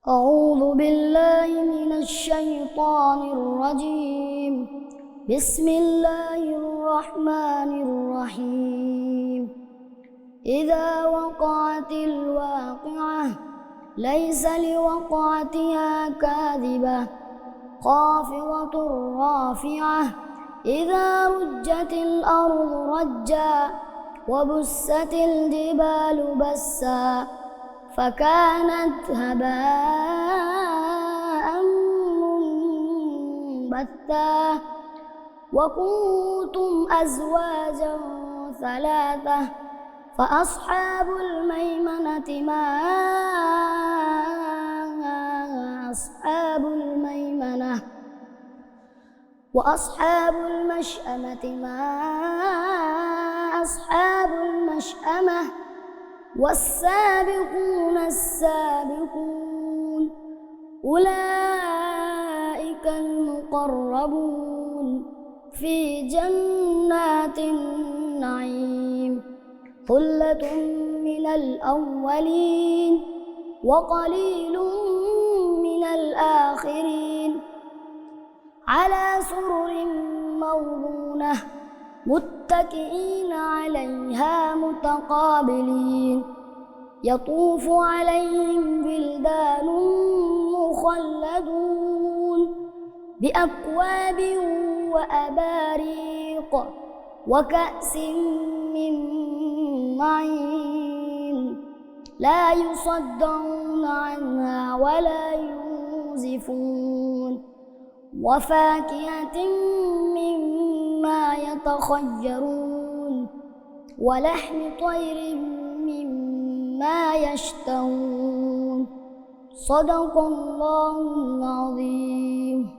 أعوذ بالله من الشيطان الرجيم. بسم الله الرحمن الرحيم. إذا وقعت الواقعة ليس لوقعتها كاذبة خافضة رافعة إذا رجت الأرض رجا وبست الجبال بسا فكانت هباء منبثا وكنتم أزواجا ثلاثة فأصحاب الميمنة ما أصحاب الميمنة وأصحاب المشأمة ما أصحاب المشأمة والسابقون السابقون أولئك المقربون في جنات النعيم ثلة من الأولين وقليل من الآخرين على سرر موضونة متكئين عليها متقابلين يطوف عليهم ولدان مخلدون بأكواب وأباريق وكأس من معين لا يصدعون عنها ولا ينزفون وفاكهة مما يتخيرون ولحم طير مما يشتهون صدق الله العظيم.